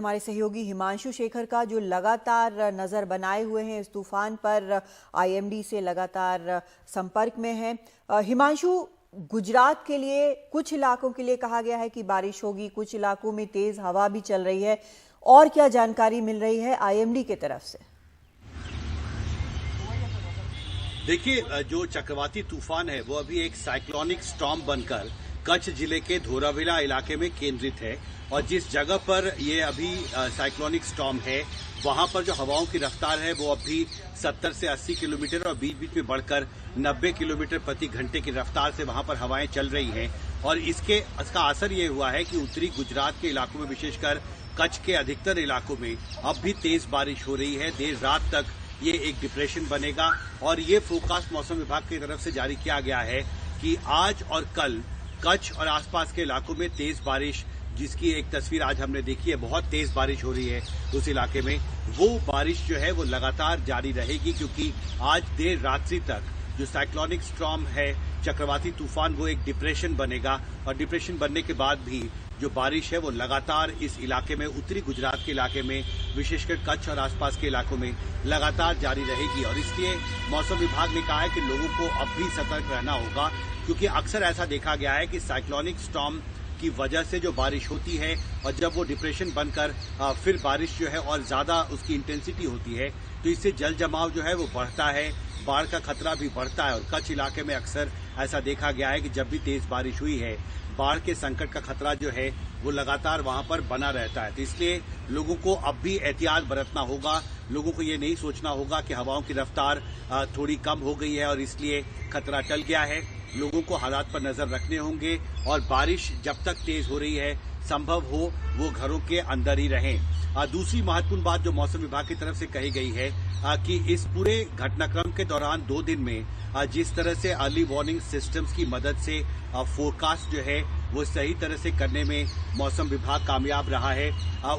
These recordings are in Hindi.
हमारे सहयोगी हिमांशु शेखर का, जो लगातार नजर बनाए हुए हैं इस तूफान पर, आईएमडी से लगातार संपर्क में है। हिमांशु, गुजरात के लिए कुछ इलाकों के लिए कहा गया है कि बारिश होगी, कुछ इलाकों में तेज हवा भी चल रही है, और क्या जानकारी मिल रही है आईएमडी की तरफ से? देखिए, जो चक्रवाती तूफान है वो अभी एक साइक्लोनिक स्टॉर्म बनकर कच्छ जिले के धोलावीरा इलाके में केंद्रित है। और जिस जगह पर ये अभी साइक्लोनिक स्टॉर्म है, वहां पर जो हवाओं की रफ्तार है वो अभी 70 से 80 किलोमीटर और बीच बीच में बढ़कर 90 किलोमीटर प्रति घंटे की रफ्तार से वहां पर हवाएं चल रही हैं। और इसका असर ये हुआ है कि उत्तरी गुजरात के इलाकों में, विशेषकर कच्छ के अधिकतर इलाकों में अब भी तेज बारिश हो रही है। देर रात तक ये एक डिप्रेशन बनेगा और ये फोरकास्ट मौसम विभाग की तरफ से जारी किया गया है कि आज और कल कच्छ और आसपास के इलाकों में तेज बारिश, जिसकी एक तस्वीर आज हमने देखी है, बहुत तेज बारिश हो रही है उस इलाके में, वो बारिश जो है वो लगातार जारी रहेगी। क्योंकि आज देर रात्रि तक जो साइक्लोनिक स्टॉर्म है, चक्रवाती तूफान, वो एक डिप्रेशन बनेगा और डिप्रेशन बनने के बाद भी जो बारिश है वो लगातार इस इलाके में, उत्तरी गुजरात के इलाके में, विशेषकर कच्छ और आसपास के इलाकों में लगातार जारी रहेगी। और इसलिए मौसम विभाग ने कहा है कि लोगों को अब भी सतर्क रहना होगा, क्योंकि अक्सर ऐसा देखा गया है कि साइक्लोनिक स्टॉर्म की वजह से जो बारिश होती है और जब वो डिप्रेशन बनकर फिर बारिश जो है और ज्यादा उसकी इंटेंसिटी होती है, तो इससे जल जमाव जो है वो बढ़ता है, बाढ़ का खतरा भी बढ़ता है। और कच्छ इलाके में अक्सर ऐसा देखा गया है कि जब भी तेज बारिश हुई है, बाढ़ के संकट का खतरा जो है वो लगातार वहां पर बना रहता है। तो इसलिए लोगों को अब भी एहतियात बरतना होगा। लोगों को ये नहीं सोचना होगा कि हवाओं की रफ्तार थोड़ी कम हो गई है और इसलिए खतरा टल गया है। लोगों को हालात पर नजर रखने होंगे और बारिश जब तक तेज हो रही है, संभव हो वो घरों के अंदर ही रहें। दूसरी महत्वपूर्ण बात जो मौसम विभाग की तरफ से कही गई है कि इस पूरे घटनाक्रम के दौरान 2 दिन में जिस तरह से अर्ली वार्निंग सिस्टम्स की मदद से फोरकास्ट जो है वो सही तरह से करने में मौसम विभाग कामयाब रहा है,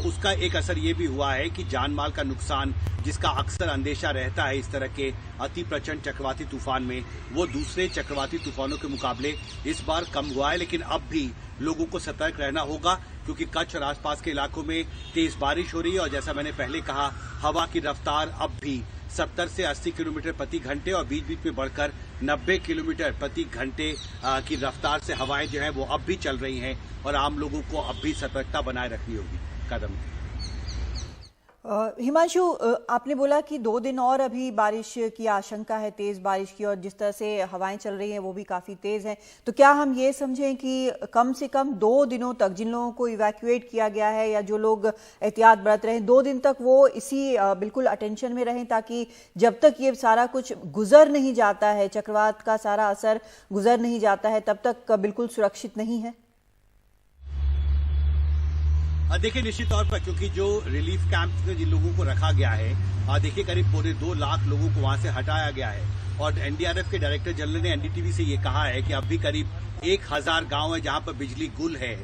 उसका एक असर ये भी हुआ है कि जान माल का नुकसान, जिसका अक्सर अंदेशा रहता है इस तरह के अति प्रचंड चक्रवाती तूफान में, वो दूसरे चक्रवाती तूफानों के मुकाबले इस बार कम हुआ है। लेकिन अब भी लोगों को सतर्क रहना होगा, क्योंकि कच्छ और आसपास के इलाकों में तेज बारिश हो रही है और जैसा मैंने पहले कहा, हवा की रफ्तार अब भी 70 से 80 किलोमीटर प्रति घंटे और बीच बीच में बढ़कर 90 किलोमीटर प्रति घंटे की रफ्तार से हवाएं जो है वो अब भी चल रही हैं और आम लोगों को अब भी सतर्कता बनाए रखनी होगी। कदम हिमांशु, आपने बोला कि 2 दिन और अभी बारिश की आशंका है, तेज बारिश की, और जिस तरह से हवाएं चल रही हैं वो भी काफी तेज हैं। तो क्या हम ये समझें कि कम से कम 2 दिनों तक जिन लोगों को इवैक्यूएट किया गया है या जो लोग एहतियात बरत रहे हैं, 2 दिन तक वो इसी बिल्कुल अटेंशन में रहें, ताकि जब तक ये सारा कुछ गुजर नहीं जाता है, चक्रवात का सारा असर गुजर नहीं जाता है, तब तक बिल्कुल सुरक्षित नहीं है? देखिए, निश्चित तौर पर, क्योंकि जो रिलीफ कैंप में जिन लोगों को रखा गया है, देखिए करीब 2.25 लाख लोगों को वहां से हटाया गया है। और एनडीआरएफ के डायरेक्टर जनरल ने एनडीटीवी से ये कहा है कि अब भी करीब 1000 गांव है जहां पर बिजली गुल है।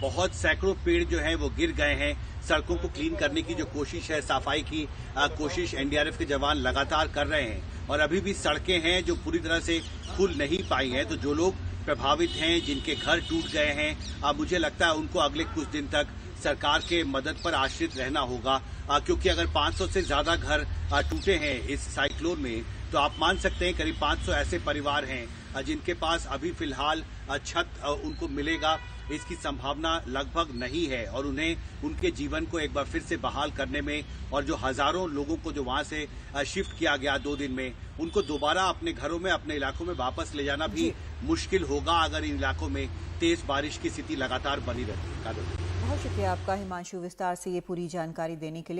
बहुत सैकड़ों पेड़ जो है वो गिर गए हैं। सड़कों को क्लीन करने की जो कोशिश है, सफाई की कोशिश एनडीआरएफ के जवान लगातार कर रहे हैं। और अभी भी सड़कें हैं जो पूरी तरह से खुल नहीं पाई हैं। तो जो लोग प्रभावित हैं, जिनके घर टूट गए हैं, मुझे लगता है उनको अगले कुछ दिन तक सरकार के मदद पर आश्रित रहना होगा, क्योंकि अगर 500 से ज्यादा घर टूटे हैं इस साइक्लोन में, तो आप मान सकते हैं करीब 500 ऐसे परिवार हैं जिनके पास अभी फिलहाल छत उनको मिलेगा, इसकी संभावना लगभग नहीं है। और उन्हें उनके जीवन को एक बार फिर से बहाल करने में, और जो हजारों लोगों को जो वहां से शिफ्ट किया गया 2 दिन में, उनको दोबारा अपने घरों में, अपने इलाकों में वापस ले जाना भी मुश्किल होगा अगर इन इलाकों में तेज बारिश की स्थिति लगातार बनी रहती है। बहुत शुक्रिया आपका हिमांशु, विस्तार से ये पूरी जानकारी देने के लिए।